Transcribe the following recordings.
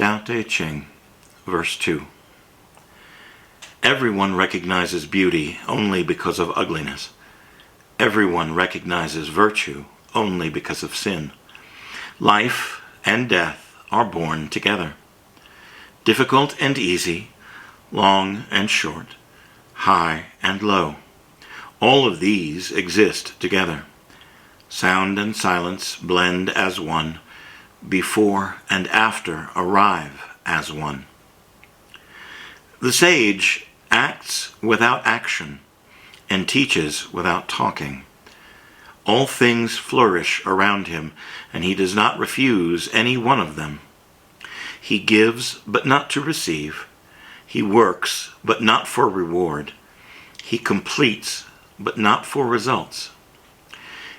Tao Te Ching, verse 2. Everyone recognizes beauty only because of ugliness. Everyone recognizes virtue only because of sin. Life and death are born together. Difficult and easy, long and short, high and low. All of these exist together. Sound and silence blend as one. Before and after arrive as one. The sage acts without action and teaches without talking. All things flourish around him, and he does not refuse any one of them. He gives, but not to receive. He works, but not for reward. He completes, but not for results.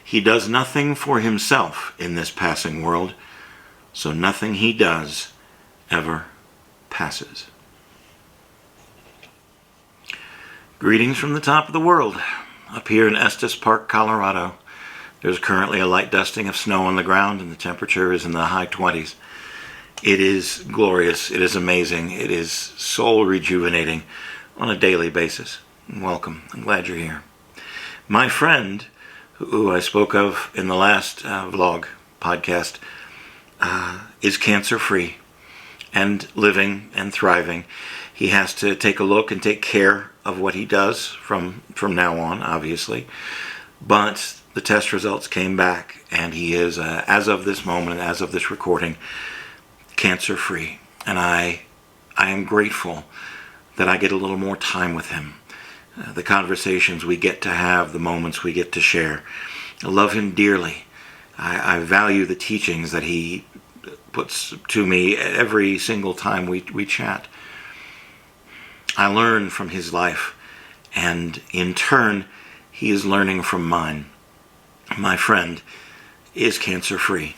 He does nothing for himself in this passing world, so nothing he does ever passes. Greetings from the top of the world. Up here in Estes Park, Colorado, there's currently a light dusting of snow on the ground, and the temperature is in the high 20s. It is glorious. It is amazing. It is soul rejuvenating on a daily basis. Welcome. I'm glad you're here. My friend, who I spoke of in the last vlog podcast, is cancer-free and living and thriving. He has to take a look and take care of what he does from now on, obviously. But the test results came back, and he is, as of this moment, as of this recording, cancer-free. And I am grateful that I get a little more time with him. The conversations we get to have, the moments we get to share. I love him dearly. I value the teachings that he puts to me every single time we chat. I learn from his life, and in turn, he is learning from mine. My friend is cancer-free.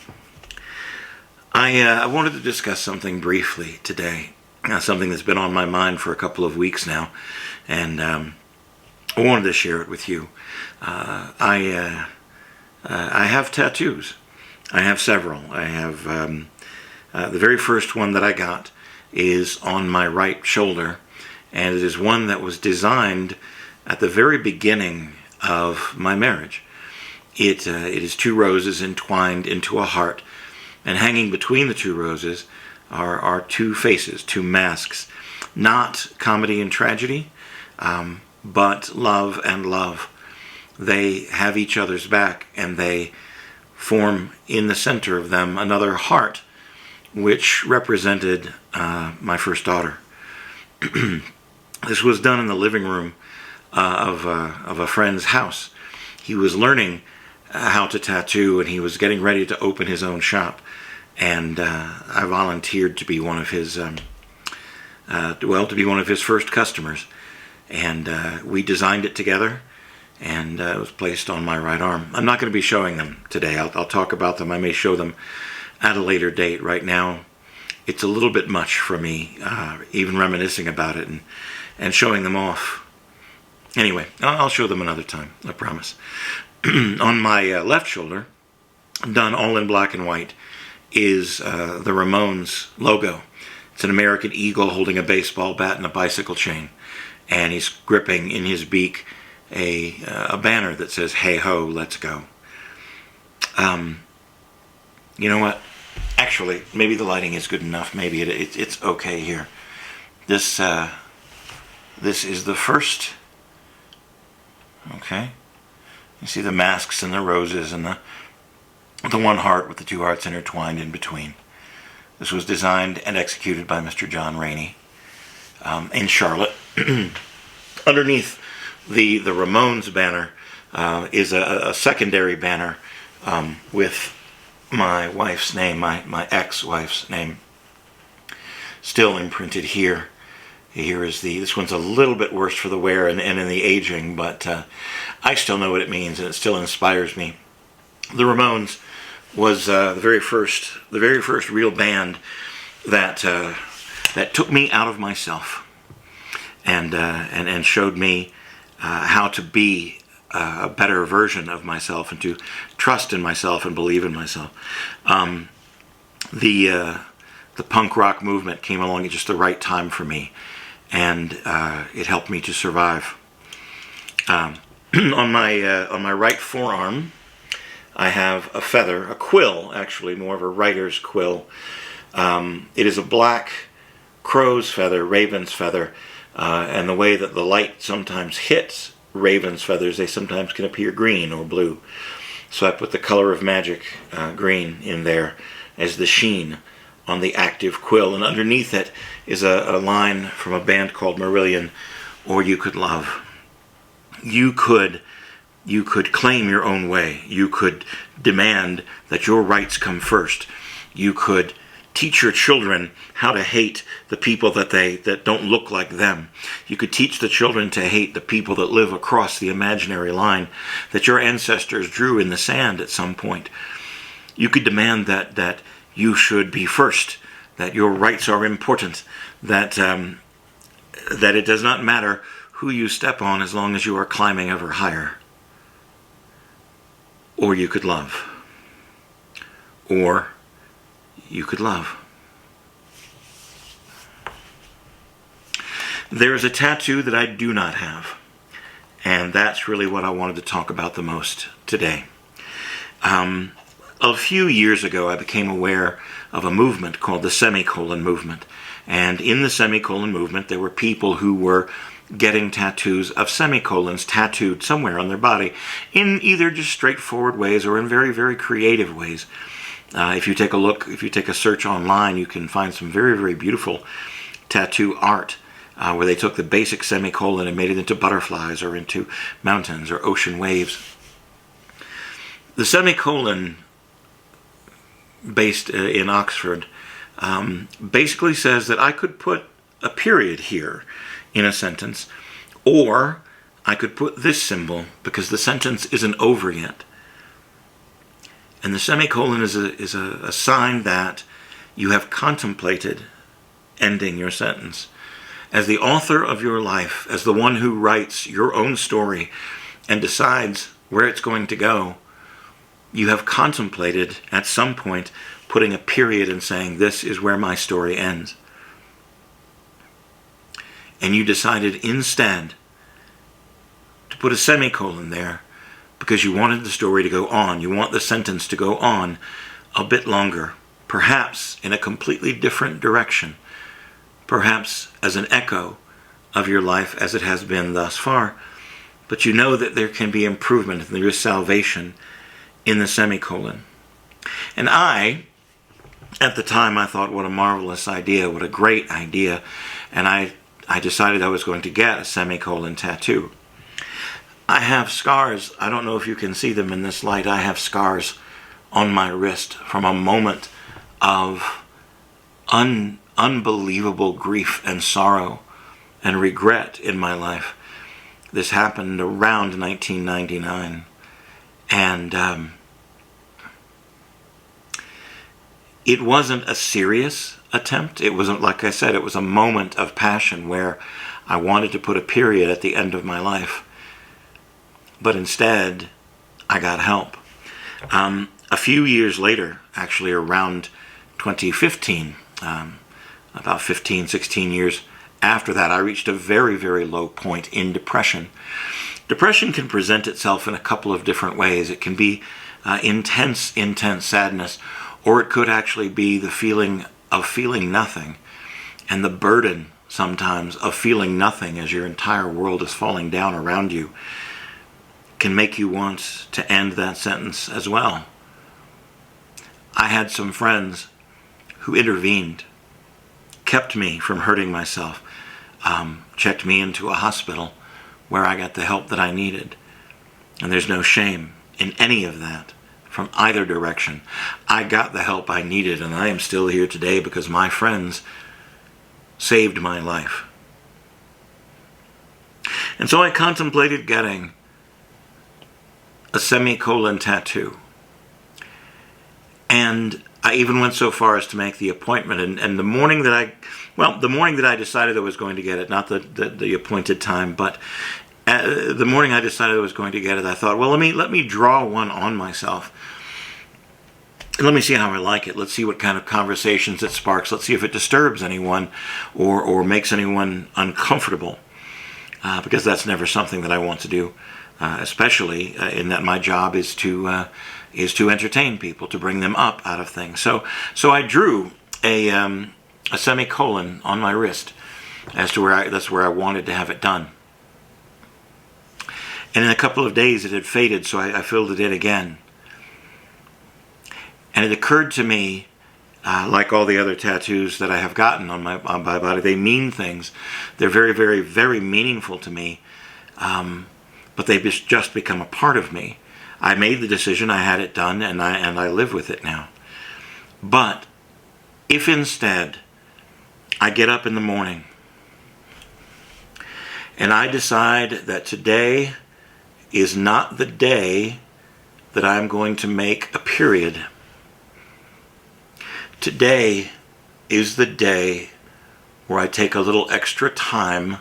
I wanted to discuss something briefly today, something that's been on my mind for a couple of weeks now, and I wanted to share it with you. I have tattoos. I have several. I have the very first one that I got is on my right shoulder, and it is one that was designed at the very beginning of my marriage. It is two roses entwined into a heart, and hanging between the two roses are two faces, two masks. Not comedy and tragedy, but love and love. They have each other's back, and they form in the center of them another heart, which represented my first daughter. This was done in the living room of a friend's house. He was learning how to tattoo, and he was getting ready to open his own shop. And I volunteered to be one of his, to be one of his first customers. And we designed it together, and it was placed on my right arm. I'm not going to be showing them today. I'll talk about them. I may show them at a later date. Right now, it's a little bit much for me, even reminiscing about it and showing them off. Anyway, I'll show them another time, I promise. On my left shoulder, done all in black and white, is the Ramones logo. It's an American eagle holding a baseball bat and a bicycle chain. And he's gripping in his beak a banner that says, "Hey ho, let's go." You know what? Actually, maybe the lighting is good enough. Maybe it's okay here. This is the first. Okay. You see the masks and the roses and the one heart with the two hearts intertwined in between. This was designed and executed by Mr. John Rainey in Charlotte. Underneath the Ramones banner is a secondary banner with my wife's name, my ex-wife's name, still imprinted here. Here is this one's a little bit worse for the wear and in the aging, but I still know what it means, and it still inspires me. The Ramones was the very first real band that took me out of myself and showed me how to be a better version of myself and to trust in myself and believe in myself. The the punk rock movement came along at just the right time for me, and it helped me to survive. On my right forearm, I have a feather, a quill, actually, more of a writer's quill. It is a black crow's feather, raven's feather, and the way that the light sometimes hits raven's feathers, they sometimes can appear green or blue. So I put the color of magic, green, in there as the sheen on the active quill, and underneath it is a line from a band called Marillion, or You Could Love. You could claim your own way. You could demand that your rights come first. You could teach your children how to hate the people that don't look like them. You could teach the children to hate the people that live across the imaginary line that your ancestors drew in the sand at some point. You could demand that you should be first, that your rights are important, that it does not matter who you step on as long as you are climbing ever higher. Or you could love. Or you could love. There is a tattoo that I do not have, and that's really what I wanted to talk about the most today. A few years ago, I became aware of a movement called the Semicolon movement, and in the Semicolon movement, there were people who were getting tattoos of semicolons tattooed somewhere on their body in either just straightforward ways or in very, very creative ways. If you take a search online, you can find some very, very beautiful tattoo art where they took the basic semicolon and made it into butterflies or into mountains or ocean waves. The semicolon, based in Oxford, basically says that I could put a period here in a sentence, or I could put this symbol because the sentence isn't over yet. And the semicolon is a sign that you have contemplated ending your sentence. As the author of your life, as the one who writes your own story and decides where it's going to go, you have contemplated at some point putting a period and saying, this is where my story ends. And you decided instead to put a semicolon there because you wanted the story to go on. You want the sentence to go on a bit longer, perhaps in a completely different direction, perhaps as an echo of your life as it has been thus far. But you know that there can be improvement and there is salvation in the semicolon. And at the time, I thought, what a marvelous idea, what a great idea. And I decided I was going to get a semicolon tattoo. I have scars. I don't know if you can see them in this light. I have scars on my wrist from a moment of unbelievable grief and sorrow and regret in my life. This happened around 1999. And it wasn't a serious attempt. It wasn't, like I said, it was a moment of passion where I wanted to put a period at the end of my life. But instead, I got help. A few years later, actually around 2015, about 15, 16 years after that, I reached a very, very low point in depression. Depression can present itself in a couple of different ways. It can be intense sadness, or it could actually be the feeling of feeling nothing, and the burden sometimes of feeling nothing as your entire world is falling down around you can make you want to end that sentence as well. I had some friends who intervened, kept me from hurting myself, checked me into a hospital where I got the help that I needed. And there's no shame in any of that from either direction. I got the help I needed, and I am still here today because my friends saved my life. And so I contemplated getting a semicolon tattoo. And I even went so far as to make the appointment. And the morning that I decided I was going to get it, not the appointed time, but the morning I decided I was going to get it, I thought, well, let me draw one on myself. let me see how I like it. Let's see what kind of conversations it sparks. Let's see if it disturbs anyone or makes anyone uncomfortable, because that's never something that I want to do, especially in that my job is to entertain people, to bring them up out of things. So I drew a semicolon on my wrist as to that's where I wanted to have it done. And in a couple of days it had faded, so I filled it in again. And it occurred to me, like all the other tattoos that I have gotten on my body, they mean things. They're very, very, very meaningful to me, but they've just become a part of me. I made the decision, I had it done, and I live with it now. But if instead I get up in the morning and I decide that today is not the day that I'm going to make a period, today is the day where I take a little extra time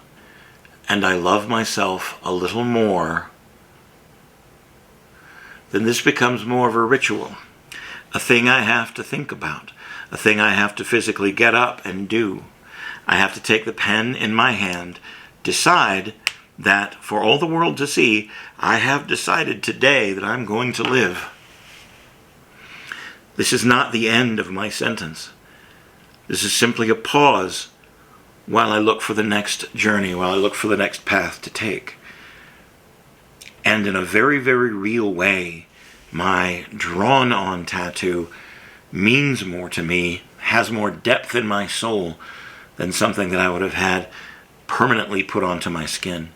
and I love myself a little more, then this becomes more of a ritual, a thing I have to think about, a thing I have to physically get up and do. I have to take the pen in my hand, decide that for all the world to see, I have decided today that I'm going to live. This is not the end of my sentence. This is simply a pause while I look for the next journey, while I look for the next path to take. And in a very, very real way, my drawn-on tattoo means more to me, has more depth in my soul than something that I would have had permanently put onto my skin.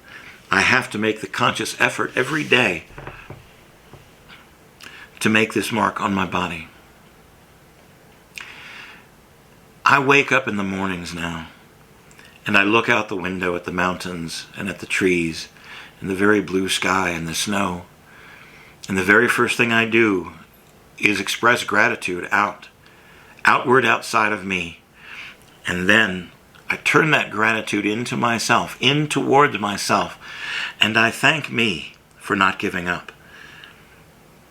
I have to make the conscious effort every day to make this mark on my body. I wake up in the mornings now, and I look out the window at the mountains and at the trees and the very blue sky and the snow. And the very first thing I do is express gratitude outward outside of me. And then I turn that gratitude into myself, in towards myself, and I thank me for not giving up.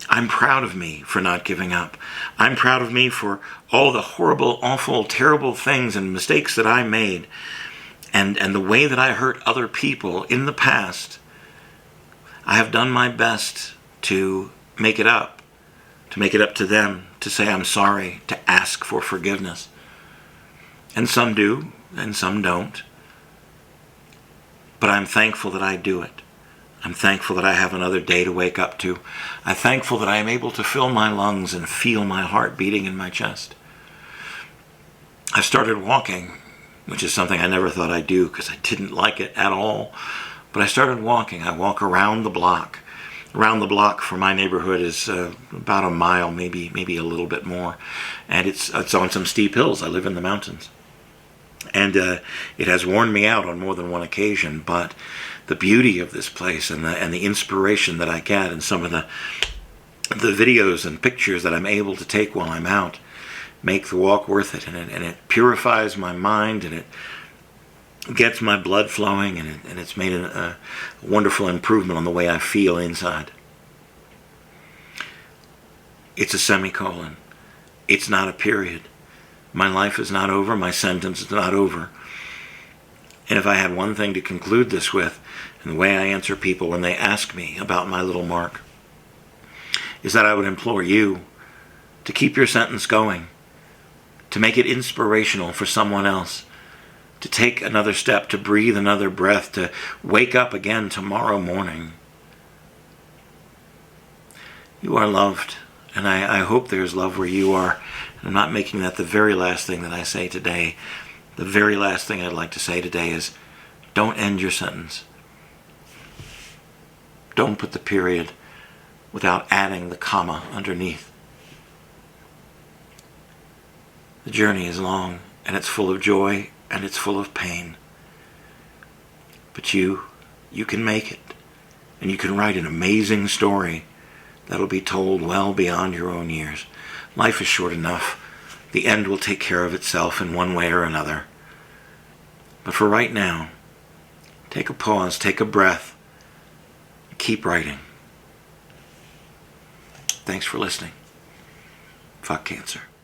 I'm proud of me for not giving up. I'm proud of me for all the horrible, awful, terrible things and mistakes that I made, and the way that I hurt other people in the past. I have done my best to make it up to them, to say I'm sorry, to ask for forgiveness. And some do, and some don't. But I'm thankful that I do it. I'm thankful that I have another day to wake up to. I'm thankful that I am able to fill my lungs and feel my heart beating in my chest. I started walking, which is something I never thought I'd do because I didn't like it at all. But I started walking. I walk around the block. Around the block for my neighborhood is about a mile, maybe a little bit more. And it's on some steep hills. I live in the mountains. And it has worn me out on more than one occasion, but the beauty of this place and the inspiration that I get and some of the videos and pictures that I'm able to take while I'm out make the walk worth it. And it purifies my mind, and it gets my blood flowing, and it's made a wonderful improvement on the way I feel inside. It's a semicolon. It's not a period. My life is not over. My sentence is not over. And if I had one thing to conclude this with, and the way I answer people when they ask me about my little mark, is that I would implore you to keep your sentence going, to make it inspirational for someone else, to take another step, to breathe another breath, to wake up again tomorrow morning. You are loved, and I hope there's love where you are. I'm not making that the very last thing that I say today. The very last thing I'd like to say today is, don't end your sentence. Don't put the period without adding the comma underneath. The journey is long, and it's full of joy, and it's full of pain. But you can make it, and you can write an amazing story that'll be told well beyond your own years. Life is short enough. The end will take care of itself in one way or another. But for right now, take a pause, take a breath, keep writing. Thanks for listening. Fuck cancer.